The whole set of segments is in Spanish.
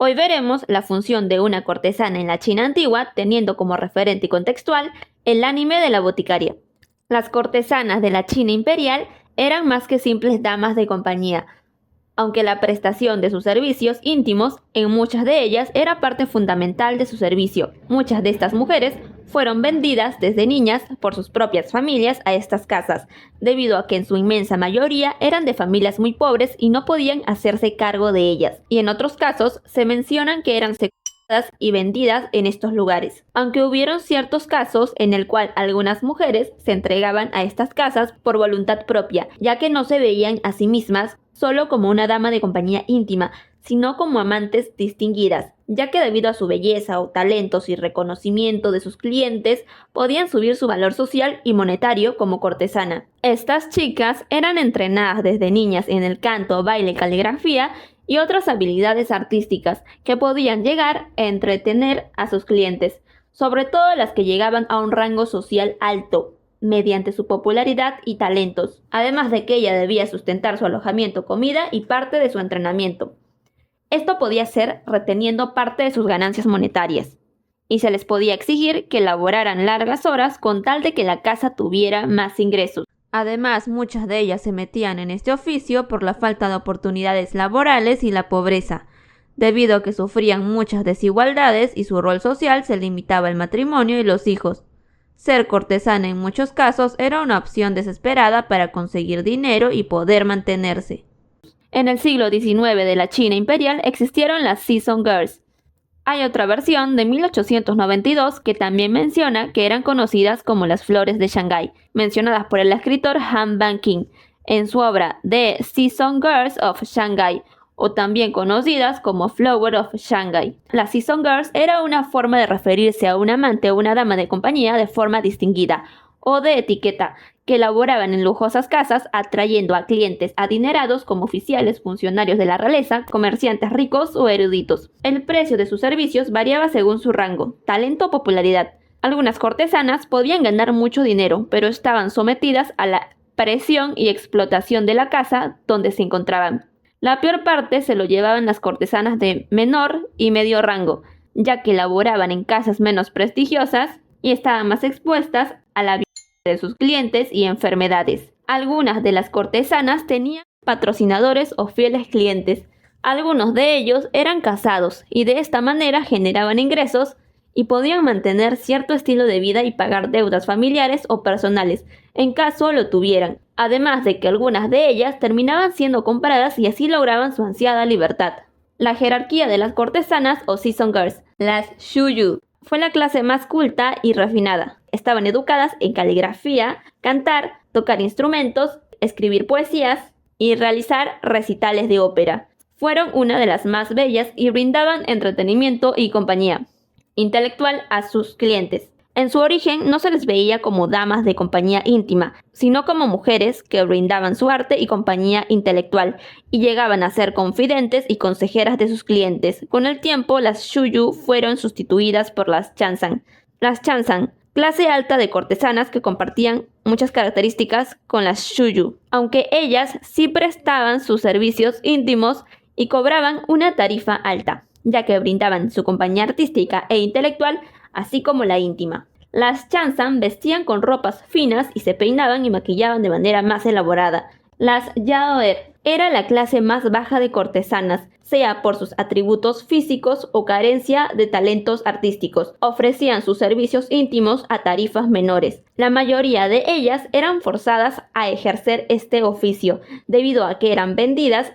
Hoy veremos la función de una cortesana en la China antigua, teniendo como referente y contextual el anime de la boticaria. Las cortesanas de la China imperial eran más que simples damas de compañía, aunque la prestación de sus servicios íntimos en muchas de ellas era parte fundamental de su servicio. Muchas de estas mujeres fueron vendidas desde niñas por sus propias familias a estas casas, debido a que en su inmensa mayoría eran de familias muy pobres y no podían hacerse cargo de ellas, y en otros casos se mencionan que eran secuestradas y vendidas en estos lugares, aunque hubieron ciertos casos en el cual algunas mujeres se entregaban a estas casas por voluntad propia, ya que no se veían a sí mismas solo como una dama de compañía íntima, sino como amantes distinguidas, ya que debido a su belleza o talentos y reconocimiento de sus clientes, podían subir su valor social y monetario como cortesana. Estas chicas eran entrenadas desde niñas en el canto, baile, caligrafía y otras habilidades artísticas que podían llegar a entretener a sus clientes, sobre todo las que llegaban a un rango social alto, mediante su popularidad y talentos, además de que ella debía sustentar su alojamiento, comida y parte de su entrenamiento. Esto podía ser reteniendo parte de sus ganancias monetarias, y se les podía exigir que laboraran largas horas con tal de que la casa tuviera más ingresos. Además, muchas de ellas se metían en este oficio por la falta de oportunidades laborales y la pobreza, debido a que sufrían muchas desigualdades y su rol social se limitaba al matrimonio y los hijos. Ser cortesana en muchos casos era una opción desesperada para conseguir dinero y poder mantenerse. En el siglo XIX de la China imperial existieron las Season Girls. Hay otra versión de 1892 que también menciona que eran conocidas como las flores de Shanghái, mencionadas por el escritor Han Banking en su obra The Season Girls of Shanghai, o también conocidas como Flower of Shanghai. Las Season Girls era una forma de referirse a un amante o una dama de compañía de forma distinguida o de etiqueta, que laboraban en lujosas casas atrayendo a clientes adinerados como oficiales, funcionarios de la realeza, comerciantes ricos o eruditos. El precio de sus servicios variaba según su rango, talento o popularidad. Algunas cortesanas podían ganar mucho dinero, pero estaban sometidas a la presión y explotación de la casa donde se encontraban. La peor parte se lo llevaban las cortesanas de menor y medio rango, ya que laboraban en casas menos prestigiosas y estaban más expuestas a la vida de sus clientes y enfermedades. Algunas de las cortesanas tenían patrocinadores o fieles clientes. Algunos de ellos eran casados y de esta manera generaban ingresos y podían mantener cierto estilo de vida y pagar deudas familiares o personales, en caso lo tuvieran. Además de que algunas de ellas terminaban siendo compradas y así lograban su ansiada libertad. La jerarquía de las cortesanas o Season Girls, las Shuyu, fue la clase más culta y refinada. Estaban educadas en caligrafía, cantar, tocar instrumentos, escribir poesías y realizar recitales de ópera. Fueron una de las más bellas y brindaban entretenimiento y compañía intelectual a sus clientes. En su origen no se les veía como damas de compañía íntima, sino como mujeres que brindaban su arte y compañía intelectual, y llegaban a ser confidentes y consejeras de sus clientes. Con el tiempo, las Shuyu fueron sustituidas por las Chansan. Las Chansan, clase alta de cortesanas que compartían muchas características con las Shuyu, aunque ellas sí prestaban sus servicios íntimos y cobraban una tarifa alta, ya que brindaban su compañía artística e intelectual, así como la íntima. Las Chansan vestían con ropas finas y se peinaban y maquillaban de manera más elaborada. Las Yaoer era la clase más baja de cortesanas, sea por sus atributos físicos o carencia de talentos artísticos. Ofrecían sus servicios íntimos a tarifas menores. La mayoría de ellas eran forzadas a ejercer este oficio, debido a que eran vendidas,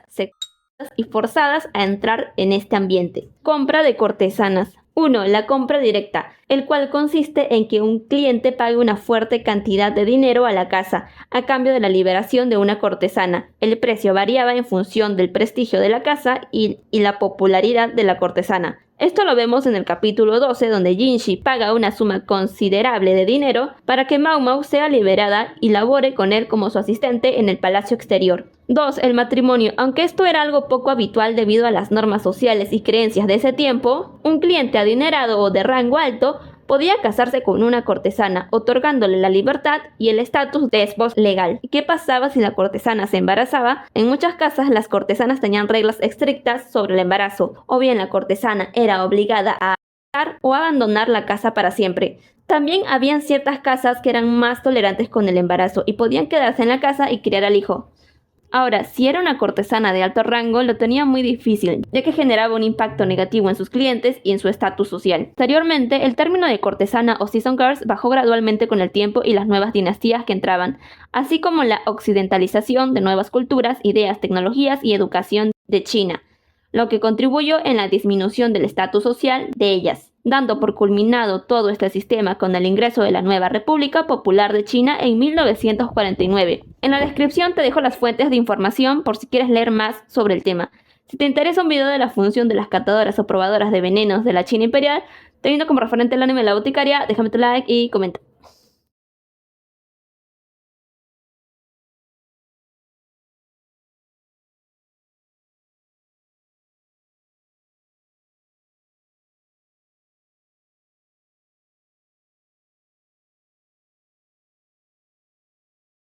y forzadas a entrar en este ambiente. Compra de cortesanas. 1. La compra directa, el cual consiste en que un cliente pague una fuerte cantidad de dinero a la casa a cambio de la liberación de una cortesana. El precio variaba en función del prestigio de la casa y la popularidad de la cortesana. Esto lo vemos en el capítulo 12, donde Jinshi paga una suma considerable de dinero para que Mau Mau sea liberada y labore con él como su asistente en el palacio exterior. 2. El matrimonio. Aunque esto era algo poco habitual debido a las normas sociales y creencias de ese tiempo, un cliente adinerado o de rango alto podía casarse con una cortesana, otorgándole la libertad y el estatus de esposa legal. ¿Y qué pasaba si la cortesana se embarazaba? En muchas casas las cortesanas tenían reglas estrictas sobre el embarazo, o bien la cortesana era obligada a casar o abandonar la casa para siempre. También habían ciertas casas que eran más tolerantes con el embarazo y podían quedarse en la casa y criar al hijo. Ahora, si era una cortesana de alto rango, lo tenía muy difícil, ya que generaba un impacto negativo en sus clientes y en su estatus social. Posteriormente, el término de cortesana o season girls bajó gradualmente con el tiempo y las nuevas dinastías que entraban, así como la occidentalización de nuevas culturas, ideas, tecnologías y educación de China, lo que contribuyó en la disminución del estatus social de ellas, dando por culminado todo este sistema con el ingreso de la nueva República Popular de China en 1949. En la descripción te dejo las fuentes de información por si quieres leer más sobre el tema. Si te interesa un video de la función de las catadoras o probadoras de venenos de la China imperial, teniendo como referente el anime La Boticaria, déjame tu like y comenta.